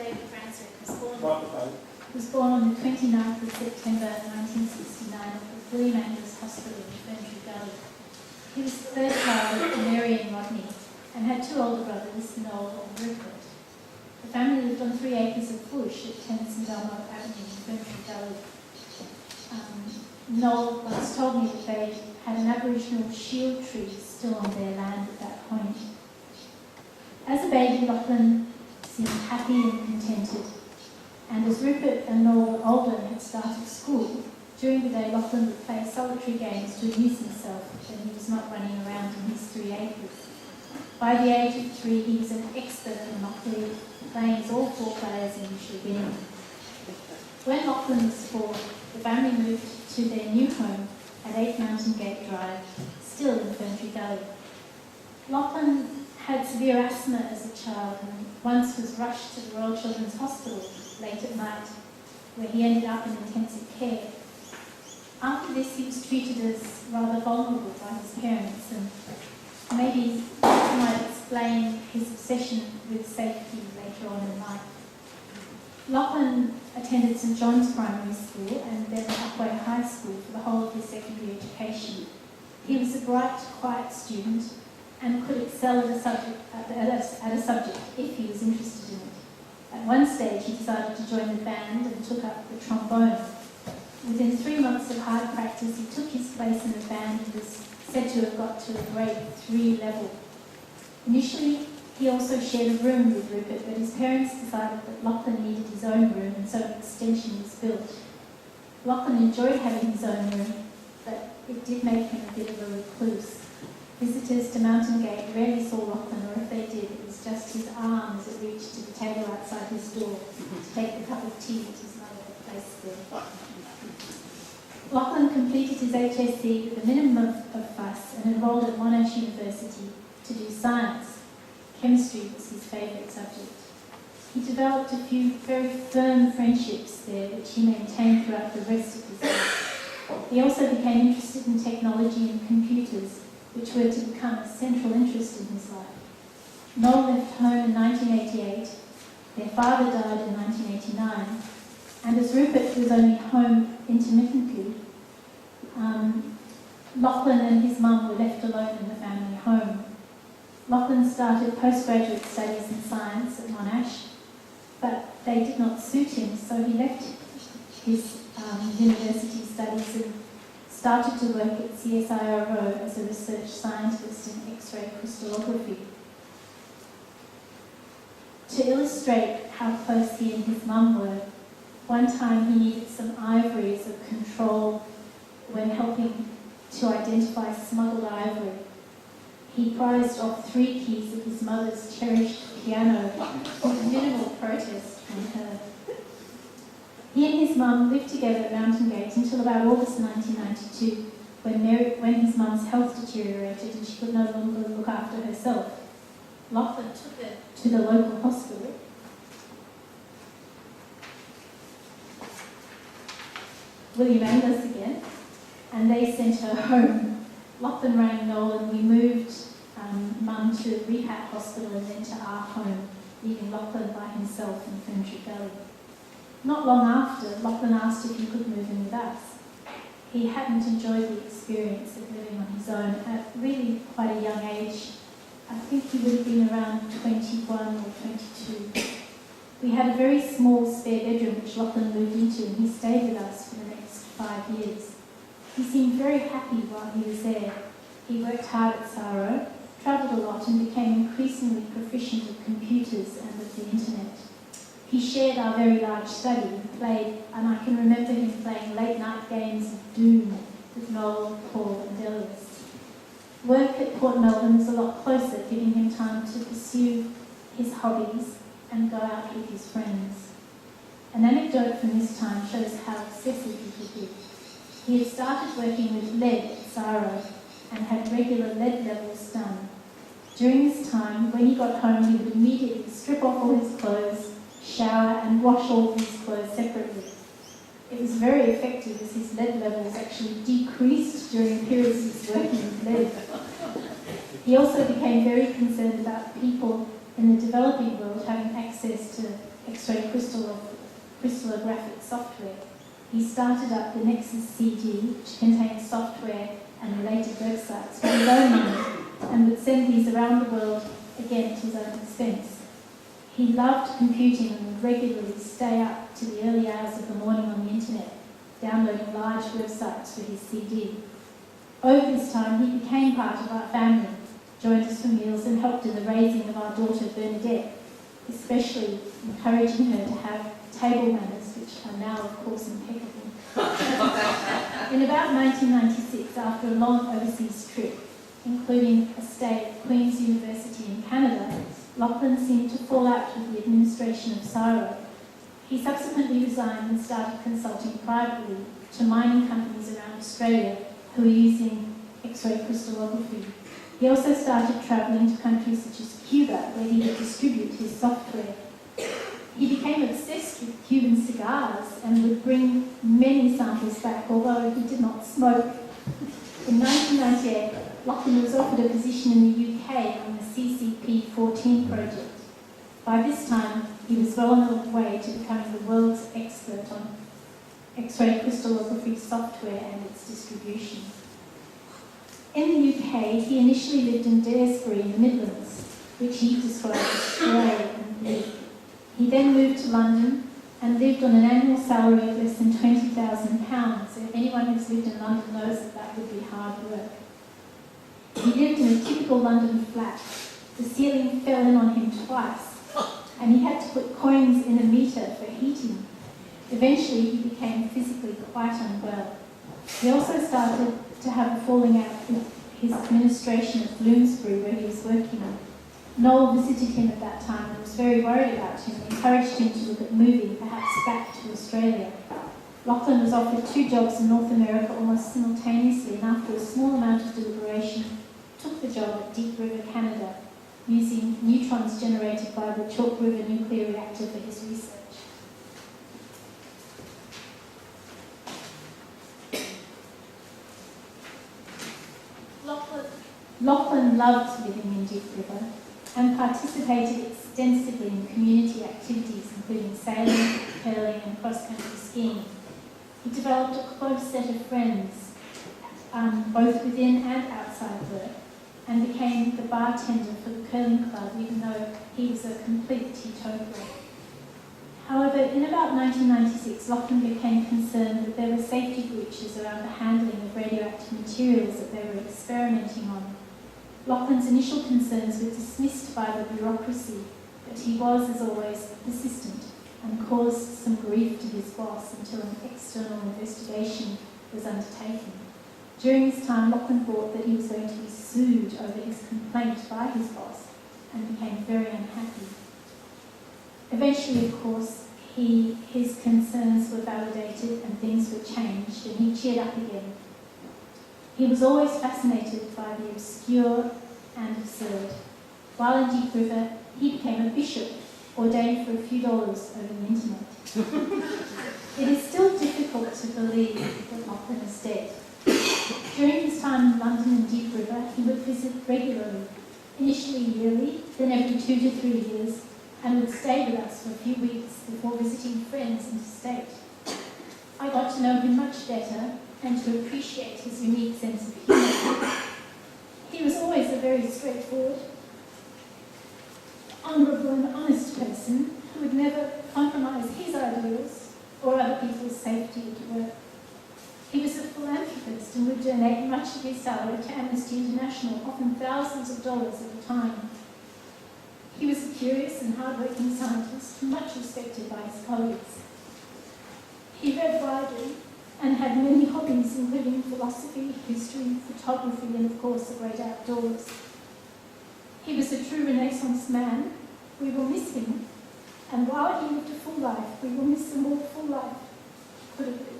Lachlan Cranswick was born on the 29th of September 1969 at the William Angus Hospital in Ferntree Gully. He was the third child of Mary and Rodney and had two older brothers, Noel and Rupert. The family lived on 3 acres of bush at 10 St Elmo Avenue in Ferntree Gully. Noel once told me that they had an Aboriginal shield tree still on their land at that point. As a baby, Lachlan seemed happy and contented, and as Rupert and Noel were older and had started school, during the day Lachlan would play solitary games to amuse himself when he was not running around in his 3 acres. By the age of 3, he was an expert at Monopoly, playing as all 4 players and usually winning. When Lachlan was 4, the family moved to their new home at 8 Mountain Gate Drive, still in Ferntree Gully. Lachlan had severe asthma as a child and once was rushed to the Royal Children's Hospital late at night, where he ended up in intensive care. After this, he was treated as rather vulnerable by his parents, and maybe that might explain his obsession with safety later on in life. Lachlan attended St John's Primary School and then Ottawa High School for the whole of his secondary education. He was a bright, quiet student and could excel at a subject if he was interested in it. At one stage, he decided to join the band and took up the trombone. Within 3 months of hard practice, he took his place in the band and was said to have got to a grade 3 level. Initially, he also shared a room with Rupert, but his parents decided that Lachlan needed his own room, and so an extension was built. Lachlan enjoyed having his own room, but it did make him a bit of a recluse. Visitors to Mountain Gate rarely saw Lachlan, or if they did, it was just his arm as it reached to the table outside his door to take the cup of tea that his mother had placed there. Lachlan completed his HSC with a minimum of fuss and enrolled at Monash University to do science. Chemistry was his favourite subject. He developed a few very firm friendships there, which he maintained throughout the rest of his life. He also became interested in technology and computers, which were to become a central interest in his life. Noel left home in 1988, their father died in 1989, and as Rupert was only home intermittently, Lachlan and his mum were left alone in the family home. Lachlan started postgraduate studies in science at Monash, but they did not suit him, so he left his university studies and started to work at CSIRO as a research scientist in X-ray crystallography. To illustrate how close he and his mum were, one time he needed some ivory as a control when helping to identify smuggled ivory. He prized off 3 keys of his mother's cherished piano with minimal protest from her. He and his mum lived together at Mountain Gate until about August 1992, when his mum's health deteriorated and she could no longer look after herself. Lachlan took her to the local hospital. William Angus again, and they sent her home. Lachlan rang Noel and we moved Mum to a rehab hospital and then to our home, leaving Lachlan by himself in Ferntree Gully. Not long after, Lachlan asked if he could move in with us. He hadn't enjoyed the experience of living on his own at really quite a young age. I think he would have been around 21 or 22. We had a very small spare bedroom which Lachlan moved into, and he stayed with us for the next 5 years. He seemed very happy while he was there. He worked hard at SARO, travelled a lot and became increasingly proficient at computers and with the internet. He shared our very large study and played, and I can remember him playing late-night games of Doom with Noel, Paul and Elias. Work at Port Melbourne was a lot closer, giving him time to pursue his hobbies and go out with his friends. An anecdote from this time shows how obsessive he could be. He had started working with lead at SARO and had regular lead levels done. During this time, when he got home, he would immediately strip off all his clothes, shower and wash all of his clothes separately. It was very effective as his lead levels actually decreased during periods of working with lead. He also became very concerned about people in the developing world having access to X-ray crystallographic software, he started up the Nexus CD, which contains software and related websites, for his own money, and would send these around the world, again at his own expense. He loved computing and would regularly stay up to the early hours of the morning on the internet, downloading large websites for his CD. Over this time, he became part of our family, joined us for meals and helped in the raising of our daughter Bernadette, especially encouraging her to have table manners, which are now, of course, impeccable. In about 1996, after a long overseas trip, including a stay at Queen's University in Canada, Lachlan seemed to fall out with the administration of CSIRO. He subsequently resigned and started consulting privately to mining companies around Australia who were using X-ray crystallography. He also started travelling to countries such as Cuba, where he would distribute his software. He became obsessed with Cuban cigars and would bring many samples back, although he did not smoke. In 1998, Lachlan was offered a position in the UK on the CCP-14 project. By this time, he was well on the way to becoming the world's expert on X-ray crystallography software and its distribution. In the UK, he initially lived in Daresbury in the Midlands, which he described as grey and bleak. He then moved to London and lived on an annual salary of less than £20,000. If anyone who's lived in London knows that that would be hard work. He lived in a typical London flat. The ceiling fell in on him twice, and he had to put coins in a meter for heating. Eventually, he became physically quite unwell. He also started to have a falling out with his administration at Bloomsbury, where he was working. Noel visited him at that time and was very worried about him and encouraged him to look at moving, perhaps back to Australia. Lachlan was offered 2 jobs in North America almost simultaneously, and after a small amount of deliberation, took the job at Deep River, Canada, using neutrons generated by the Chalk River nuclear reactor for his research. Lachlan loved living in Deep River and participated extensively in community activities, including sailing, curling and cross-country skiing. He developed a close set of friends, both within and outside work, and became the bartender for the curling club, even though he was a complete teetotaler. However, in about 1996, Lachlan became concerned that there were safety breaches around the handling of radioactive materials that they were experimenting on. Lachlan's initial concerns were dismissed by the bureaucracy, but he was, as always, persistent and caused some grief to his boss until an external investigation was undertaken. During this time, Lachlan thought that he was going to be sued over his complaint by his boss and became very unhappy. Eventually, of course, his concerns were validated and things were changed, and he cheered up again. He was always fascinated by the obscure and absurd. While in Deep River, he became a bishop, ordained for a few dollars over the internet. It is still difficult to believe that Lachlan is dead. During his time in London and Deep River, he would visit regularly, initially yearly, then every 2 to 3 years, and would stay with us for a few weeks before visiting friends interstate. I got to know him much better and to appreciate his unique sense of humour. He was always a very straightforward, honourable and honest person who would never compromise his ideals or other people's safety at work. He was a philanthropist and would donate much of his salary to Amnesty International, often thousands of dollars at a time. He was a curious and hard-working scientist, much respected by his colleagues. He read widely and had many hobbies, including philosophy, history, photography, and of course the great outdoors. He was a true Renaissance man. We will miss him, and while he lived a full life, we will miss a more full life. Could have been.